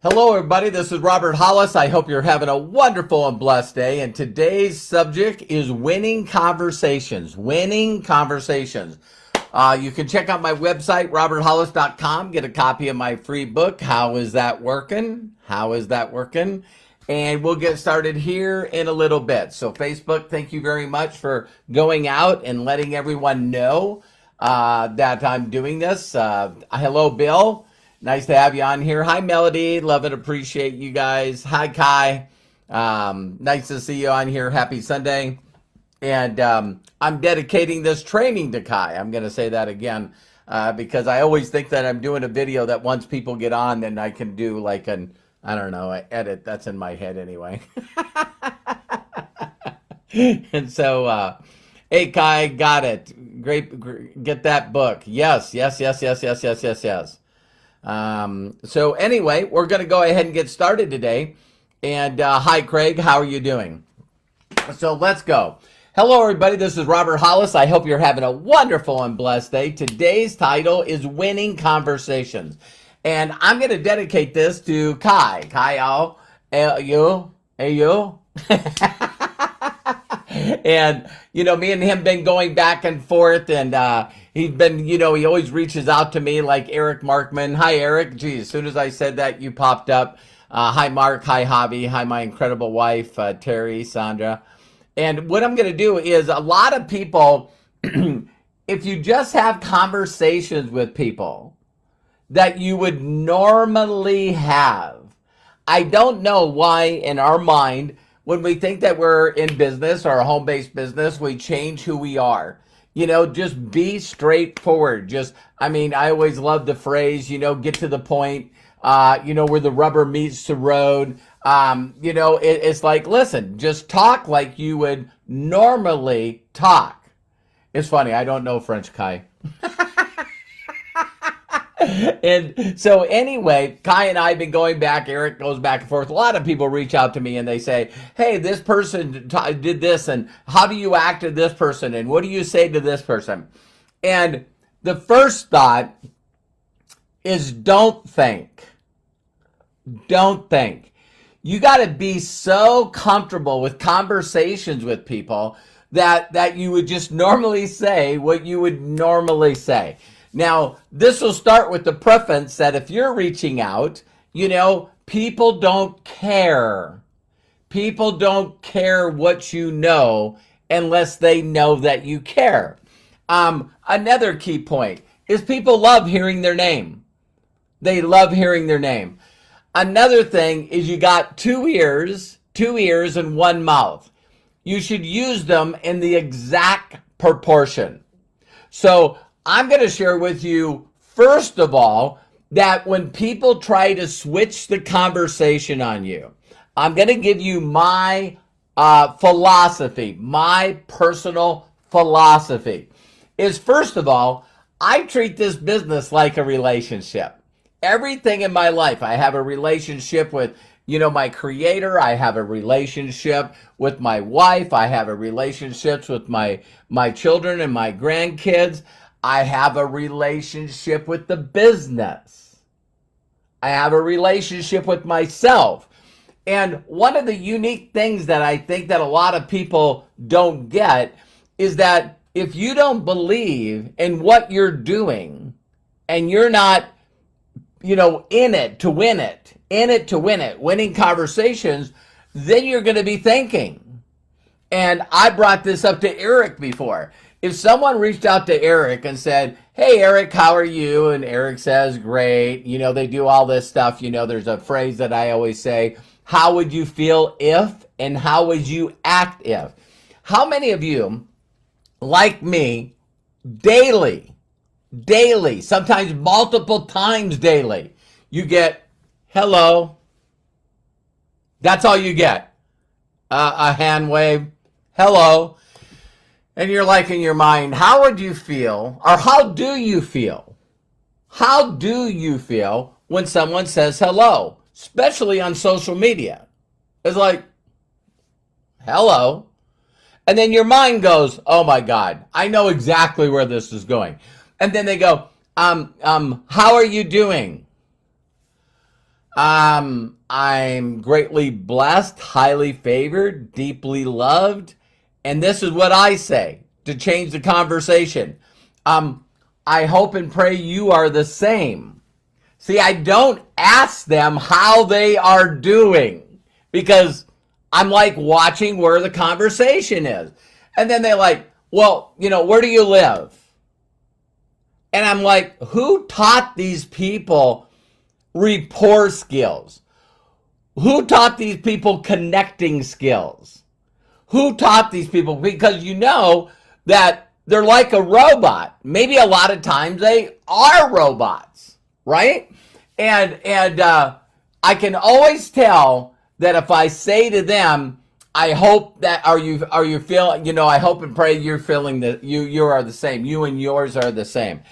Hello, everybody. This is Robert Hollis. I hope you're having a wonderful and blessed day. And today's subject is winning conversations. Winning conversations. You can check out my website, roberthollis.com. Get a copy of my free book, How Is That Working? How Is That Working? And we'll get started here in a little bit. So Facebook, thank you very much for going out and letting everyone know that I'm doing this. Hello, Bill. Nice to have you on here. Hi, Melody. Love and appreciate you guys. Hi, Kai. Nice to see you on here. Happy Sunday. And I'm dedicating this training to Kai. I'm going to say that again because I always think that I'm doing a video that once people get on, then I can do like an, I don't know, I edit. That's in my head anyway. And so, hey, Kai, got it. Great. Get that book. Yes. So anyway, we're going to go ahead and get started today. And hi, Craig. How are you doing? So let's go. Hello, everybody. This is Robert Hollis. I hope you're having a wonderful and blessed day. Today's title is Winning Conversations. And I'm going to dedicate this to Kai. Kai, you. And, you know, me and him been going back and forth, and he's been, you know, he always reaches out to me like Eric Markman. Hi, Eric. Gee, as soon as I said that, you popped up. Hi, Mark. Hi, Javi. Hi, my incredible wife, Terry, Sandra. And what I'm going to do is a lot of people, if you just have conversations with people that you would normally have, I don't know why in our mind, when we think that we're in business or a home-based business, we change who we are. You know, just be straightforward. Just, I mean, I always love the phrase, you know, get to the point, you know, where the rubber meets the road. You know, it's like, listen, just talk like you would normally talk. It's funny. I don't know French, Kai. And so anyway, Kai and I have been going back. Eric goes back and forth. A lot of people reach out to me and they say, hey, this person did this, and how do you act to this person, and what do you say to this person? And the first thought is don't think. Don't think. You got to be so comfortable with conversations with people that you would just normally say what you would normally say. Now, this will start with the preference that if you're reaching out, you know, people don't care. People don't care what you know unless they know that you care. Another key point is people love hearing their name. They love hearing their name. Another thing is you got two ears and one mouth. You should use them in the exact proportion. So I'm going to share with you, first of all, that when people try to switch the conversation on you, I'm going to give you my philosophy, my personal philosophy is, first of all, I treat this business like a relationship. Everything in my life, I have a relationship with, you know, my creator. I have a relationship with my wife. I have a relationship with my children and my grandkids. I have a relationship with the business. I have a relationship with myself. And one of the unique things that I think that a lot of people don't get is that if you don't believe in what you're doing and you're not, you know, in it to win it, winning conversations, then you're going to be thinking. And I brought this up to Eric before. If someone reached out to Eric and said, hey, Eric, how are you? And Eric says, great. You know, they do all this stuff. You know, there's a phrase that I always say, how would you feel if, and how would you act if? How many of you, like me, daily, sometimes multiple times daily, you get, hello. That's all you get. A hand wave, hello. And you're like in your mind, how would you feel, or how do you feel? How do you feel when someone says hello, especially on social media? It's like, hello. And then your mind goes, oh my God, I know exactly where this is going. And then they go, how are you doing? I'm greatly blessed, highly favored, deeply loved. And this is what I say to change the conversation. I hope and pray you are the same. See, I don't ask them how they are doing because I'm like watching where the conversation is. And then they're like, well, where do you live? And I'm like, who taught these people rapport skills? Who taught these people connecting skills? Who taught these people? Because you know that they're like a robot. Maybe a lot of times they are robots, right? And I can always tell that if I say to them, I hope that are you feeling, I hope and pray you're feeling that you are the same. You and yours are the same.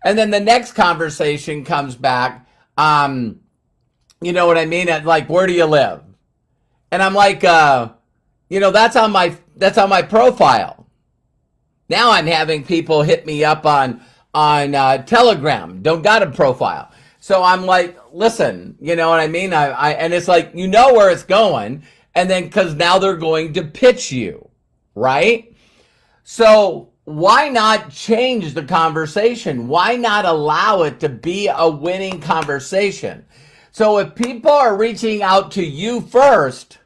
And then the next conversation comes back. You know what I mean? Like, where do you live? And I'm like, that's on my profile. Now I'm having people hit me up on Telegram. Don't got a profile. So I'm like, listen, you know what I mean? And it's like, where it's going. And then, because now they're going to pitch you, right? So why not change the conversation? Why not allow it to be a winning conversation? So if people are reaching out to you first,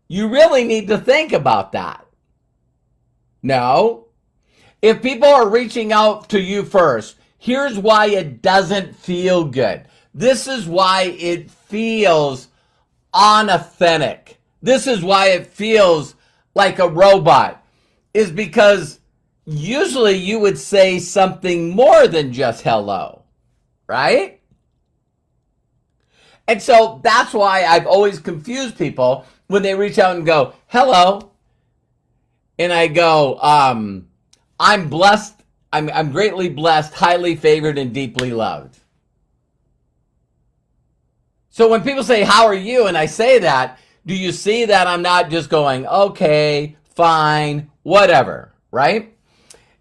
you really need to think about that. No. If people are reaching out to you first, here's why it doesn't feel good. This is why it feels unauthentic. This is why it feels like a robot, is because usually you would say something more than just hello, right? And so that's why I've always confused people when they reach out and go, hello. And I go, I'm blessed. I'm greatly blessed, highly favored, and deeply loved. So when people say, how are you? And I say that, do you see that I'm not just going, okay, fine, whatever, right?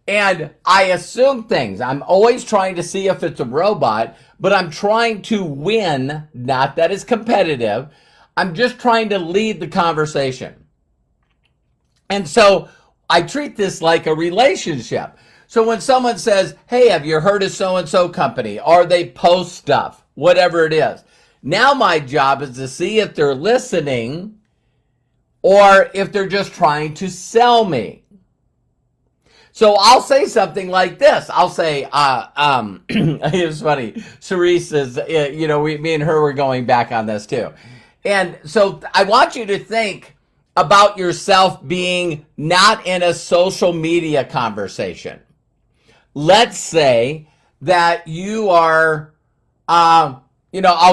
And I assume things. I'm always trying to see if it's a robot, but I'm trying to win, not that it's competitive. I'm just trying to lead the conversation. And so I treat this like a relationship. So when someone says, hey, have you heard of so-and-so company? Or they post stuff, whatever it is. Now my job is to see if they're listening or if they're just trying to sell me. So I'll say something like this. I'll say, it's funny. Cerise is, me and her were going back on this too. And so I want you to think about yourself being not in a social media conversation. Let's say that you are, I'll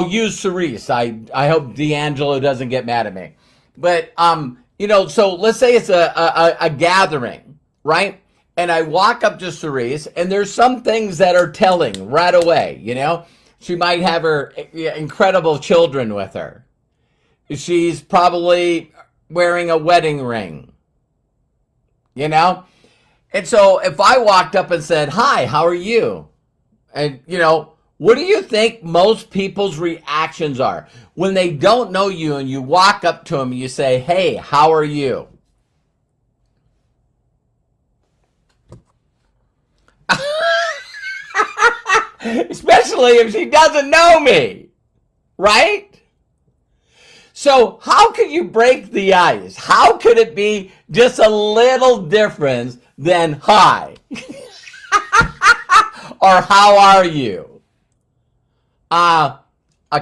use Cerise. I hope D'Angelo doesn't get mad at me. But, so let's say it's a gathering, right? And I walk up to Cerise, and there's some things that are telling right away, She might have her incredible children with her. She's probably wearing a wedding ring, And so if I walked up and said, hi, how are you? And, what do you think most people's reactions are when they don't know you and you walk up to them and you say, hey, how are you? Especially if she doesn't know me, right? So how could you break the ice? How could it be just a little difference than hi? Or how are you? A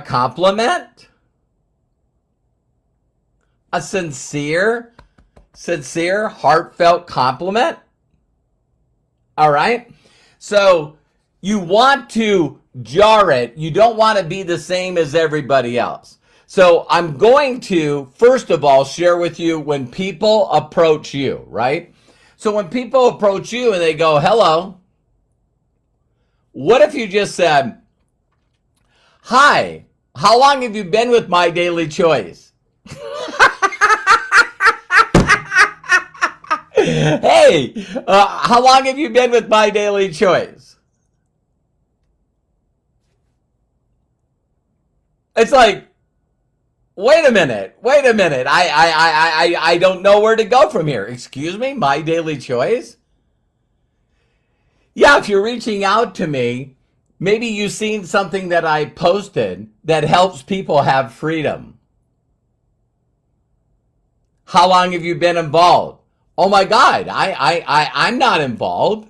compliment? A sincere, heartfelt compliment? All right? So you want to jar it. You don't want to be the same as everybody else. So I'm going to, first of all, share with you when people approach you, right? So when people approach you and they go, hello, what if you just said, hi, how long have you been with My Daily Choice? Hey, how long have you been with My Daily Choice? It's like, wait a minute, wait a minute. I don't know where to go from here. Excuse me, my daily choice? Yeah, if you're reaching out to me, maybe you've seen something that I posted that helps people have freedom. How long have you been involved? Oh my God, I'm not involved.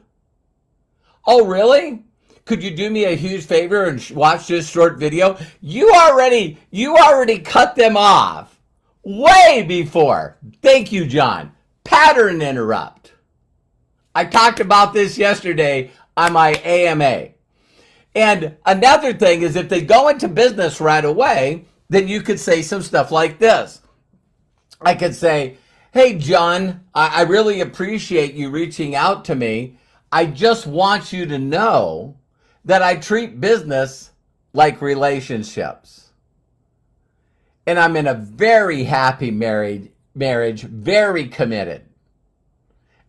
Oh, really? Could you do me a huge favor and watch this short video? You already cut them off way before. Thank you, John. Pattern interrupt. I talked about this yesterday on my AMA. And another thing is if they go into business right away, then you could say some stuff like this. I could say, hey, John, I really appreciate you reaching out to me. I just want you to know that I treat business like relationships. And I'm in a very happy marriage, very committed.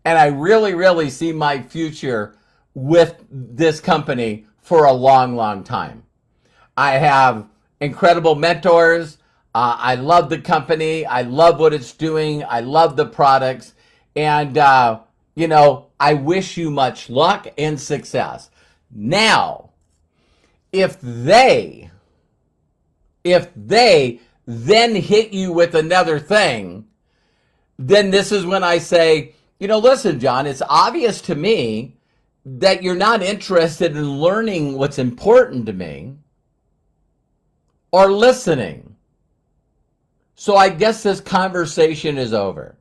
And I really, really see my future with this company for a long, long time. I have incredible mentors. I love the company. I love what it's doing. I love the products. And, I wish you much luck and success. Now, if they then hit you with another thing, then this is when I say, listen, John, it's obvious to me that you're not interested in learning what's important to me or listening. So I guess this conversation is over.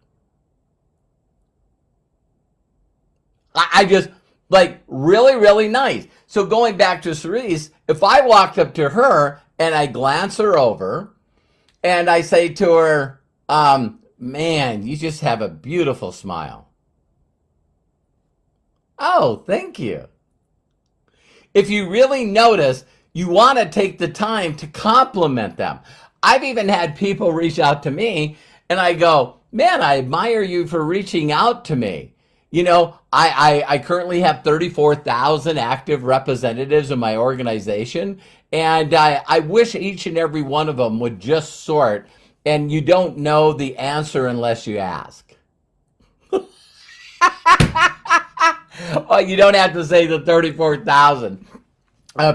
I just, really, really nice. So going back to Cerise, if I walked up to her and I glance her over and I say to her, man, you just have a beautiful smile. Oh, thank you. If you really notice, you want to take the time to compliment them. I've even had people reach out to me and I go, man, I admire you for reaching out to me. I currently have 34,000 active representatives in my organization, and I wish each and every one of them would just sort, and you don't know the answer unless you ask. Well, you don't have to say the 34,000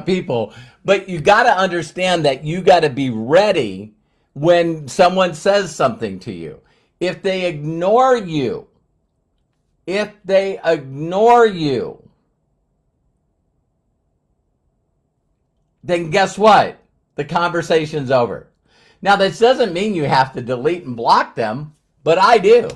people, but you got to understand that you got to be ready when someone says something to you. If they ignore you, then guess what? The conversation's over. Now, this doesn't mean you have to delete and block them, but I do.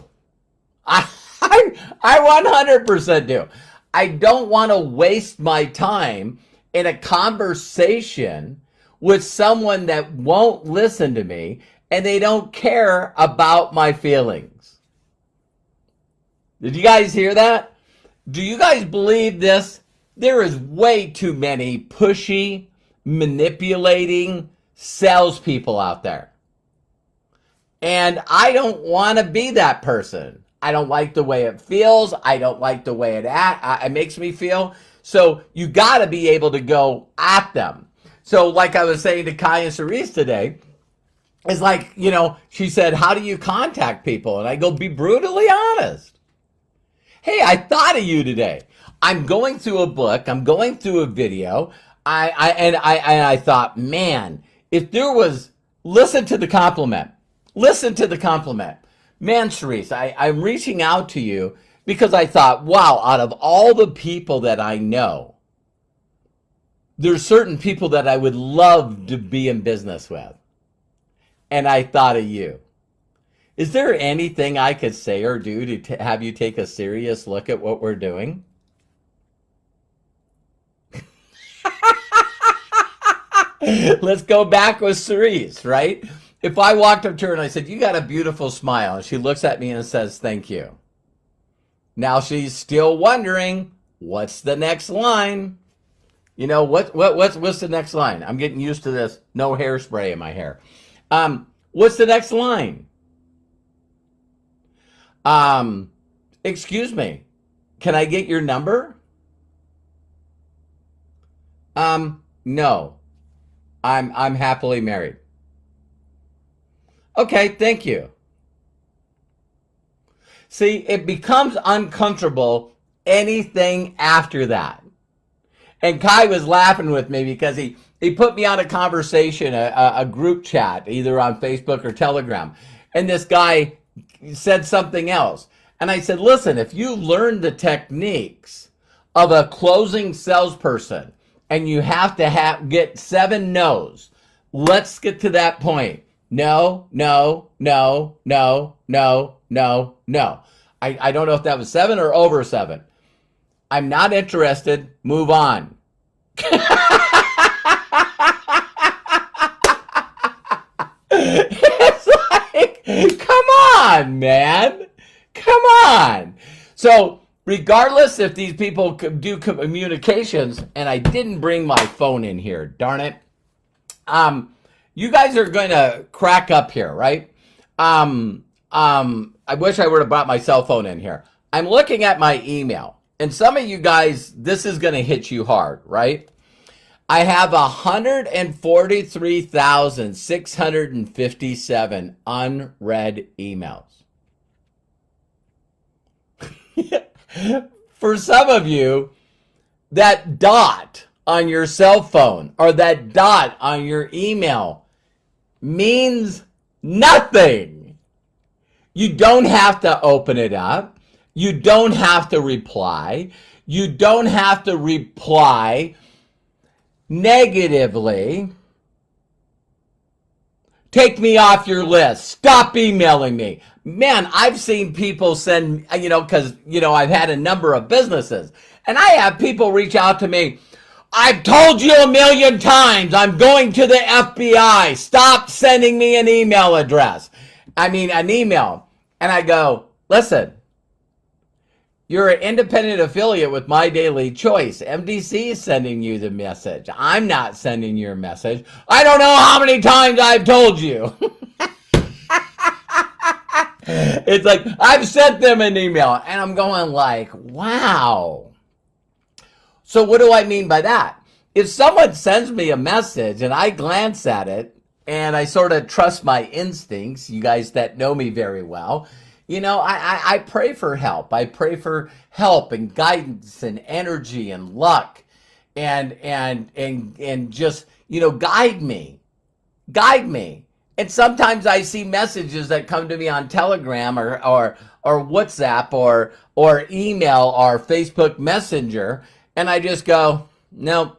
I 100% do. I don't want to waste my time in a conversation with someone that won't listen to me and they don't care about my feelings. Did you guys hear that? Do you guys believe this? There is way too many pushy, manipulating salespeople out there. And I don't want to be that person. I don't like the way it feels. I don't like the way it makes me feel. So you got to be able to go at them. So like I was saying to Kai and Cerise today, it's like, she said, how do you contact people? And I go, be brutally honest. Hey, I thought of you today. I'm going through a book. I'm going through a video. I thought, man, if there was, listen to the compliment. Listen to the compliment. Man, Cerise, I'm reaching out to you because I thought, wow, out of all the people that I know, there's certain people that I would love to be in business with. And I thought of you. Is there anything I could say or do to have you take a serious look at what we're doing? Let's go back with Cerise, right? If I walked up to her and I said, you got a beautiful smile, and she looks at me and says, thank you. Now she's still wondering, what's the next line? What's the next line? I'm getting used to this. No hairspray in my hair. What's the next line? Excuse me, can I get your number? No. I'm happily married. Okay, thank you. See, it becomes uncomfortable anything after that. And Kai was laughing with me because he put me on a conversation, a group chat, either on Facebook or Telegram. And this guy said something else. And I said, listen, if you learn the techniques of a closing salesperson and you have to get 7 no's, let's get to that point. No, no, no, no, no, no, no. I don't know if that was 7 or over 7. I'm not interested. Move on. It's like, come on, man. Come on. So regardless if these people do communications, and I didn't bring my phone in here, darn it. You guys are going to crack up here, right? I wish I would have brought my cell phone in here. I'm looking at my email, and some of you guys, this is going to hit you hard, right? I have 143,657 unread emails. For some of you, that dot on your cell phone or that dot on your email means nothing. You don't have to open it up. You don't have to reply. You don't have to reply negatively. Take me off your list. Stop emailing me. Man, I've seen people send, because, I've had a number of businesses. And I have people reach out to me. I've told you a million times, I'm going to the FBI. Stop sending me an email address. An email. And I go, listen, you're an independent affiliate with My Daily Choice. MDC is sending you the message. I'm not sending your message. I don't know how many times I've told you. It's like, I've sent them an email. And I'm going like, wow. So what do I mean by that? If someone sends me a message and I glance at it and I sort of trust my instincts, you guys that know me very well, I pray for help. I pray for help and guidance and energy and luck and just, guide me. Guide me. And sometimes I see messages that come to me on Telegram or WhatsApp or email or Facebook Messenger, and I just go, no.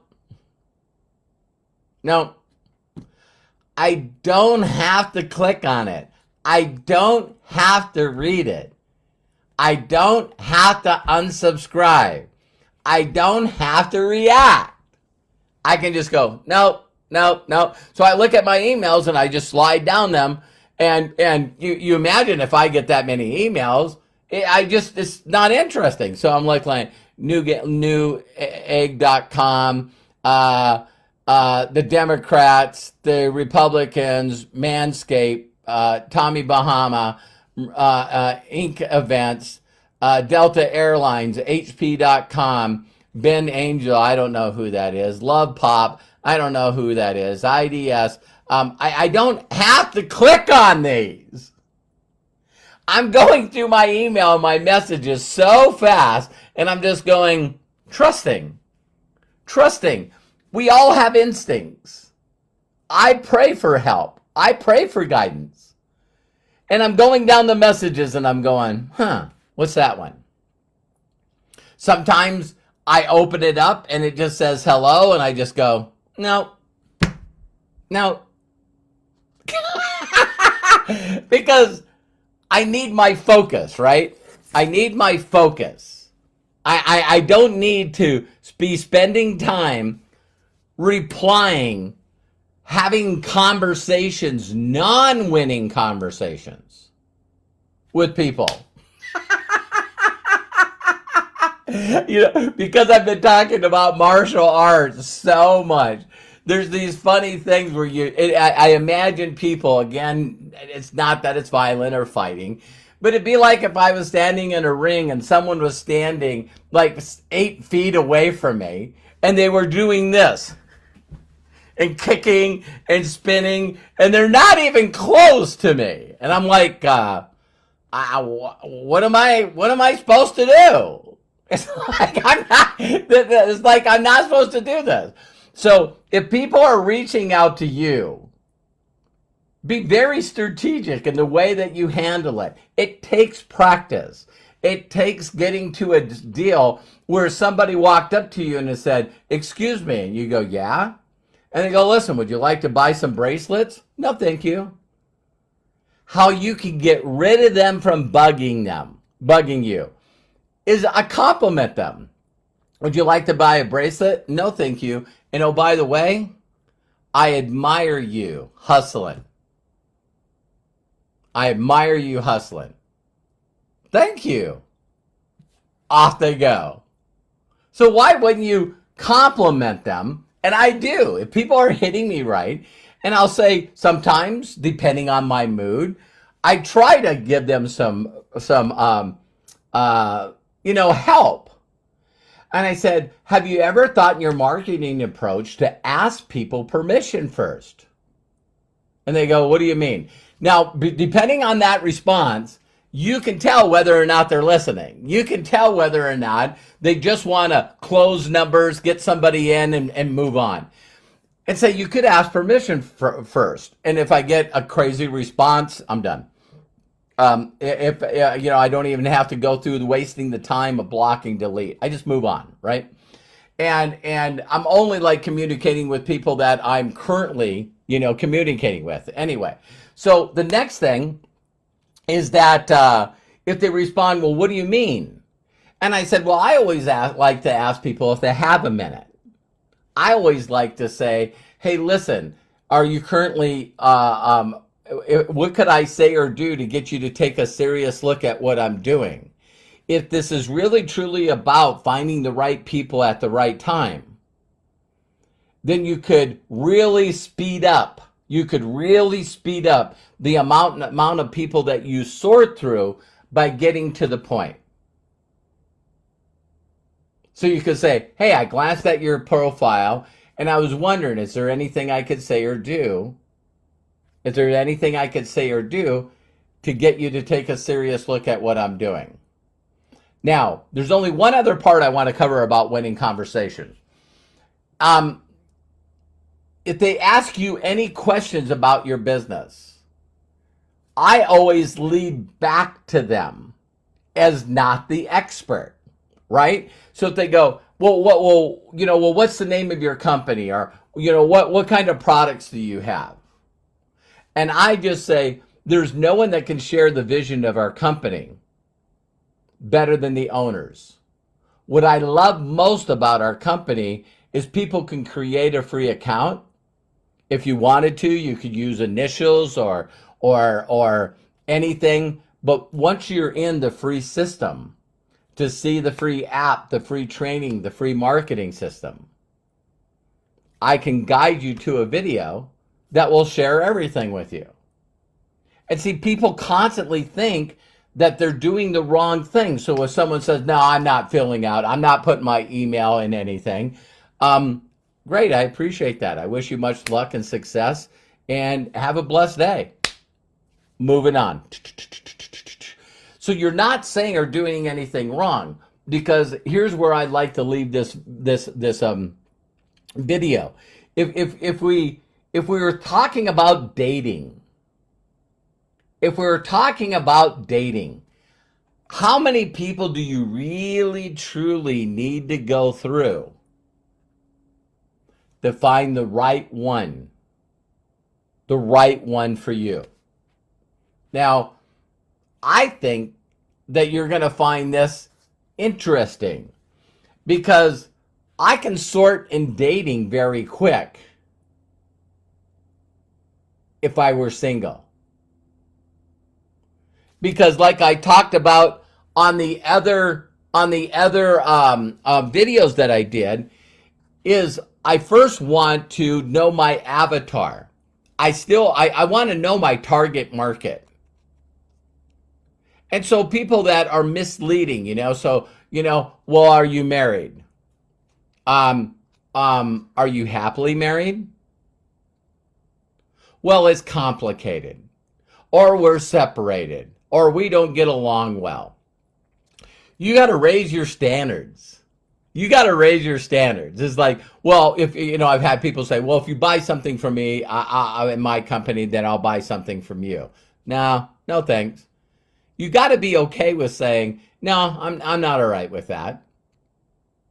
I don't have to click on it. I don't have to read it. I don't have to unsubscribe. I don't have to react. I can just go, no. So I look at my emails and I just slide down them. And you imagine if I get that many emails, it's not interesting. So I'm like newegg.com, the Democrats, the Republicans, Manscaped, Tommy Bahama, Inc. Events, Delta Airlines, HP.com, Ben Angel, I don't know who that is, Love Pop, I don't know who that is, IDS. I don't have to click on these. I'm going through my email and my messages so fast, and I'm just going, trusting. We all have instincts. I pray for help. I pray for guidance. And I'm going down the messages and I'm going, what's that one? Sometimes I open it up and it just says hello and I just go, no. Because I need my focus, right? I need my focus. I don't need to be spending time replying, having conversations, non-winning conversations with people. Because I've been talking about martial arts so much. There's these funny things where I imagine people, again, it's not that it's violent or fighting, but it'd be like if I was standing in a ring and someone was standing like 8 feet away from me and they were doing this. and kicking and spinning, and they're not even close to me. And I'm like, what am I supposed to do? It's like I'm not supposed to do this. So if people are reaching out to you, be very strategic in the way that you handle it. It takes practice. It takes getting to a deal where somebody walked up to you and said, "Excuse me," and you go, "Yeah," and they go, "Listen, would you like to buy some bracelets?" "No, thank you." How you can get rid of them from bugging you, is I compliment them. "Would you like to buy a bracelet?" "No, thank you." "And oh, by the way, I admire you hustling. I admire you hustling." "Thank you." Off they go. So why wouldn't you compliment them? And I do. If people are hitting me right, and I'll say sometimes, depending on my mood, I try to give them some help. And I said, "Have you ever thought in your marketing approach to ask people permission first?" And they go, "What do you mean?" Now, depending on that response, you can tell whether or not they're listening. You can tell whether or not they just want to close numbers, get somebody in, and move on. And say, you could ask permission first. And if I get a crazy response, I'm done. If I don't even have to go through wasting the time of blocking, delete. I just move on, right? And I'm only like communicating with people that I'm currently, communicating with. Anyway, so the next thing is that if they respond, "Well, what do you mean?" And I said, well, I always like to ask people if they have a minute. I always like to say, "Hey, listen, are you currently, what could I say or do to get you to take a serious look at what I'm doing? If this is really truly about finding the right people at the right time, then you could really speed up. You could really speed up the amount of people that you sort through by getting to the point." So you could say, "Hey, I glanced at your profile and I was wondering, is there anything I could say or do? Is there anything I could say or do to get you to take a serious look at what I'm doing?" Now, there's only one other part I want to cover about winning conversations. If they ask you any questions about your business, I always lead back to them as not the expert, right? So if they go, well, what's the name of your company? Or, what kind of products do you have? And I just say, there's no one that can share the vision of our company better than the owners. What I love most about our company is people can create a free account. If you wanted to, you could use initials or anything. But once you're in the free system, to see the free app, the free training, the free marketing system, I can guide you to a video that will share everything with you. And see, people constantly think that they're doing the wrong thing. So if someone says, "No, I'm not filling out, I'm not putting my email in anything," great, I appreciate that. I wish you much luck and success, and have a blessed day. Moving on. So you're not saying or doing anything wrong, because here's where I'd like to leave this video. If we were talking about dating, how many people do you really truly need to go through to find the right one for you? Now, I think that you're going to find this interesting, because I can sort in dating very quick if I were single. Because like I talked about on the other videos that I did, is I first want to know my avatar. I want to know my target market. And so people that are misleading, well, are you married? Are you happily married? well, it's complicated, or we're separated, or we don't get along well. You got to raise your standards. You got to raise your standards. It's like, well, if you know, I've had people say, well, if you buy something from me in my company, then I'll buy something from you. No, no thanks. You got to be okay with saying, no, I'm not all right with that.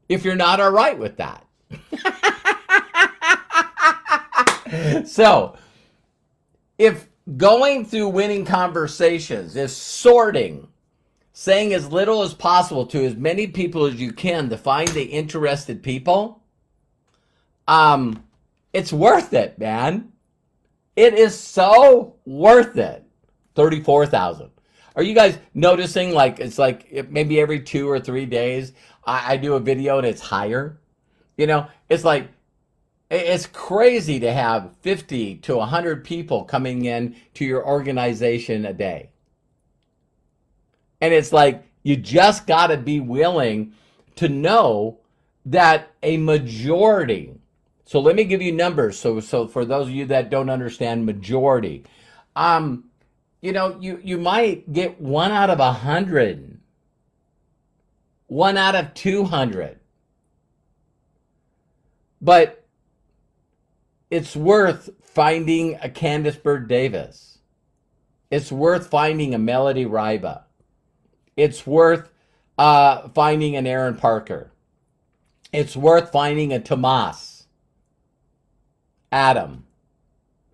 If you're not all right with that. So, if going through winning conversations is sorting, saying as little as possible to as many people as you can to find the interested people, it's worth it, man. It is so worth it. 34,000. Are you guys noticing, like, it's like maybe every 2 or 3 days I do a video and it's higher? You know, it's like, it's crazy to have 50 to 100 people coming in to your organization a day. And it's like, you just got to be willing to know that a majority, so let me give you numbers. So for those of you that don't understand majority, you know, you might get 1 out of 100, 1 out of 200. But it's worth finding a Candice Bird Davis. It's worth finding a Melody Ryba. It's worth finding an Aaron Parker. It's worth finding a Tomas. Adam.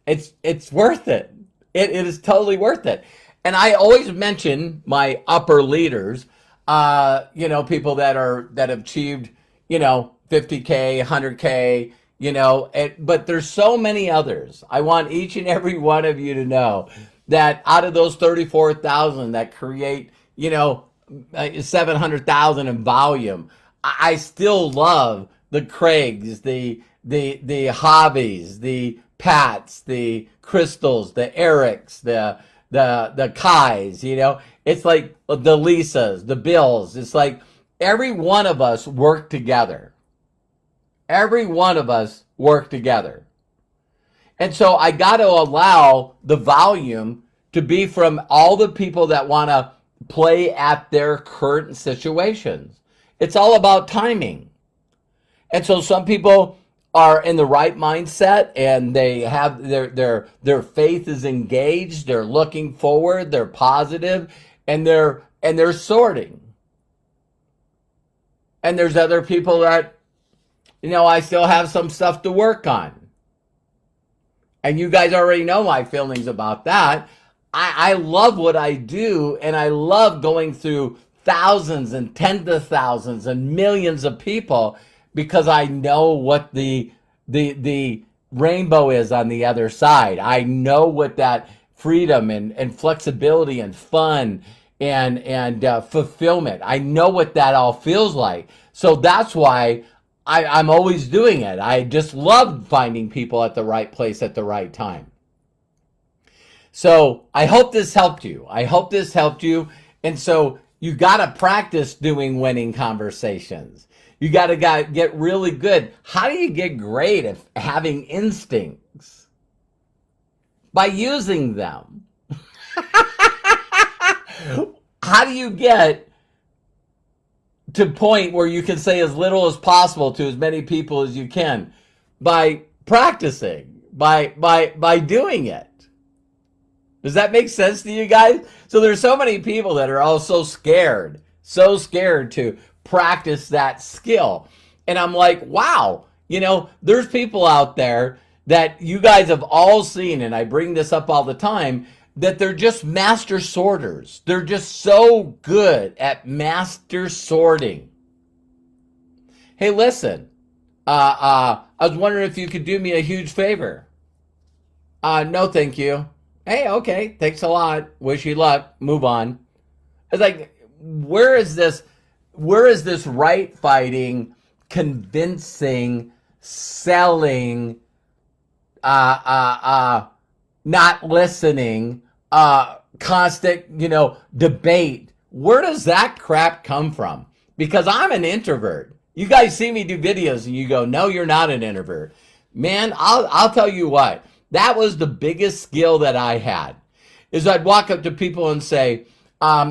It's worth it. It is totally worth it. And I always mention my upper leaders, you know, people that have achieved, you know, 50K, 100K, you know, but there's so many others. I want each and every one of you to know that out of those 34,000 that create, you know, 700,000 in volume, I still love the Craigs, the Hobbies, the Pats, the Crystals, the Erics, the Kais, you know. It's like the Lisas, the Bills. It's like every one of us work together. Every one of us work together. And so I got to allow the volume to be from all the people that want to play at their current situations. It's all about timing. And so some people are in the right mindset and they have their faith is engaged, they're looking forward, they're positive, and they're sorting. And there's other people that, you know, I still have some stuff to work on. And you guys already know my feelings about that. I love what I do, and I love going through thousands and tens of thousands and millions of people because I know what the rainbow is on the other side. I know what that freedom and flexibility and fun and fulfillment, I know what that all feels like. So that's why I'm always doing it. I just love finding people at the right place at the right time. So I hope this helped you. I hope this helped you. And so you got to practice doing winning conversations. You got to get really good. How do you get great at having instincts? By using them. How do you get to a point where you can say as little as possible to as many people as you can? By practicing, by doing it. Does that make sense to you guys? So there's so many people that are all so scared to practice that skill. And I'm like, wow, you know, there's people out there that you guys have all seen, and I bring this up all the time, that they're just master sorters. They're just so good at master sorting. Hey, listen, I was wondering if you could do me a huge favor. No, thank you. Hey, okay, thanks a lot. Wish you luck. Move on. It's like, where is this right fighting, convincing, selling, not listening, constant, you know, debate? Where does that crap come from? Because I'm an introvert. You guys see me do videos and you go, no, you're not an introvert. Man, I'll tell you what. That was the biggest skill that I had, is I'd walk up to people and say,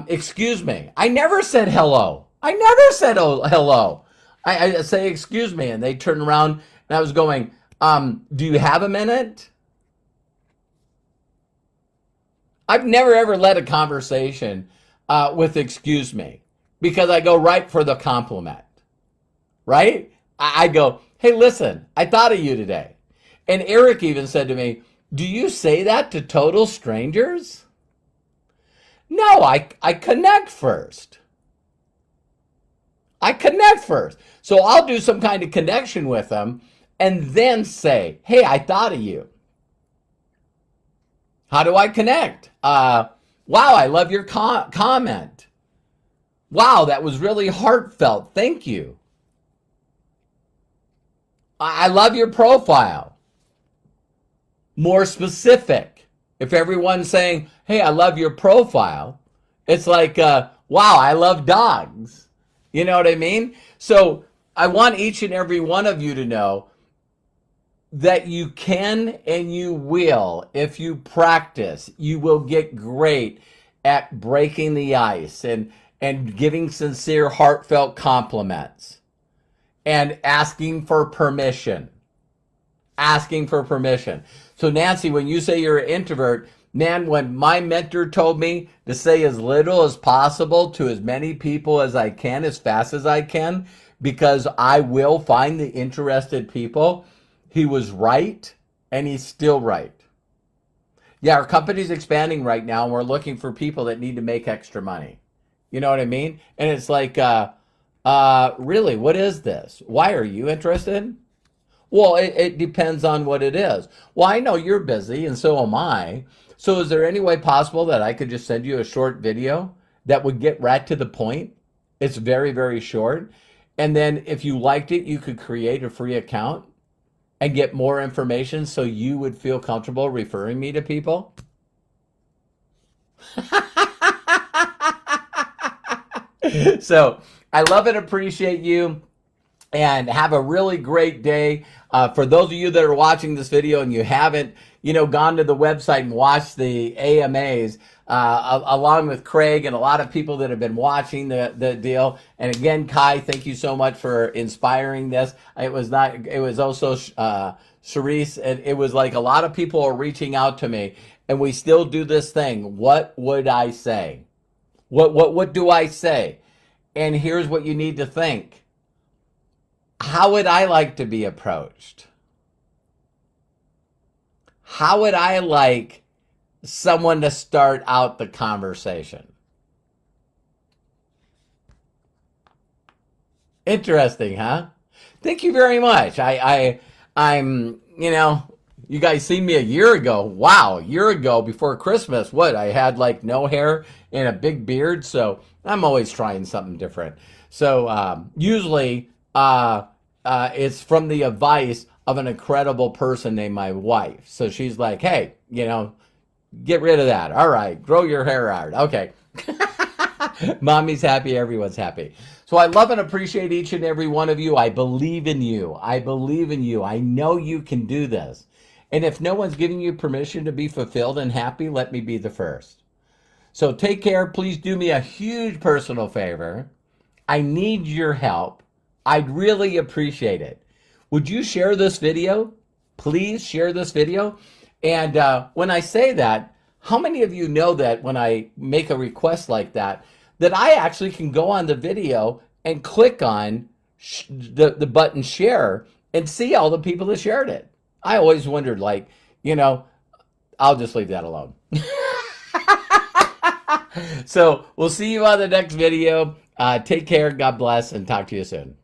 excuse me. I never said hello. I never said hello. I say, excuse me, and they turn around, and I was going, do you have a minute? I've never ever led a conversation with excuse me, because I go right for the compliment, right? I go, hey, listen, I thought of you today. And Eric even said to me, do you say that to total strangers? No, I connect first. I connect first. So I'll do some kind of connection with them and then say, hey, I thought of you. How do I connect? Wow, I love your comment. Wow, that was really heartfelt. Thank you. I love your profile. More specific. If everyone's saying, hey, I love your profile, it's like, wow, I love dogs. You know what I mean? So I want each and every one of you to know that you can and you will, if you practice, you will get great at breaking the ice and giving sincere, heartfelt compliments and asking for permission. Asking for permission. So Nancy, when you say you're an introvert, man, when my mentor told me to say as little as possible to as many people as I can, as fast as I can, because I will find the interested people, he was right, and he's still right. Yeah, our company's expanding right now, and we're looking for people that need to make extra money. You know what I mean? And it's like, really, what is this? Why are you interested? Well, it depends on what it is. Well, I know you're busy, and so am I. So is there any way possible that I could just send you a short video that would get right to the point? It's very, very short. And then if you liked it, you could create a free account and get more information so you would feel comfortable referring me to people. So I love and appreciate you. And have a really great day. For those of you that are watching this video and you haven't, gone to the website and watched the AMAs, along with Craig and a lot of people that have been watching the deal. And again, Kai, thank you so much for inspiring this. It was also Charisse, and it was like a lot of people are reaching out to me, and we still do this thing. What would I say? What do I say? And here's what you need to think. How would I like to be approached? How would I like someone to start out the conversation? Interesting, huh? Thank you very much. I'm, you guys seen me a year ago. Wow, a year ago before Christmas. What? I had like no hair and a big beard. So I'm always trying something different. So usually it's from the advice of an incredible person named my wife. So she's like, hey, get rid of that. All right, grow your hair out. Okay. Mommy's happy, everyone's happy. So I love and appreciate each and every one of you. I believe in you. I believe in you. I know you can do this. And if no one's giving you permission to be fulfilled and happy, let me be the first. So take care. Please do me a huge personal favor. I need your help. I'd really appreciate it. Would you share this video? Please share this video. And when I say that, how many of you know that when I make a request like that, that I actually can go on the video and click on the button share and see all the people that shared it? I always wondered, like, I'll just leave that alone. So we'll see you on the next video. Take care. God bless, and talk to you soon.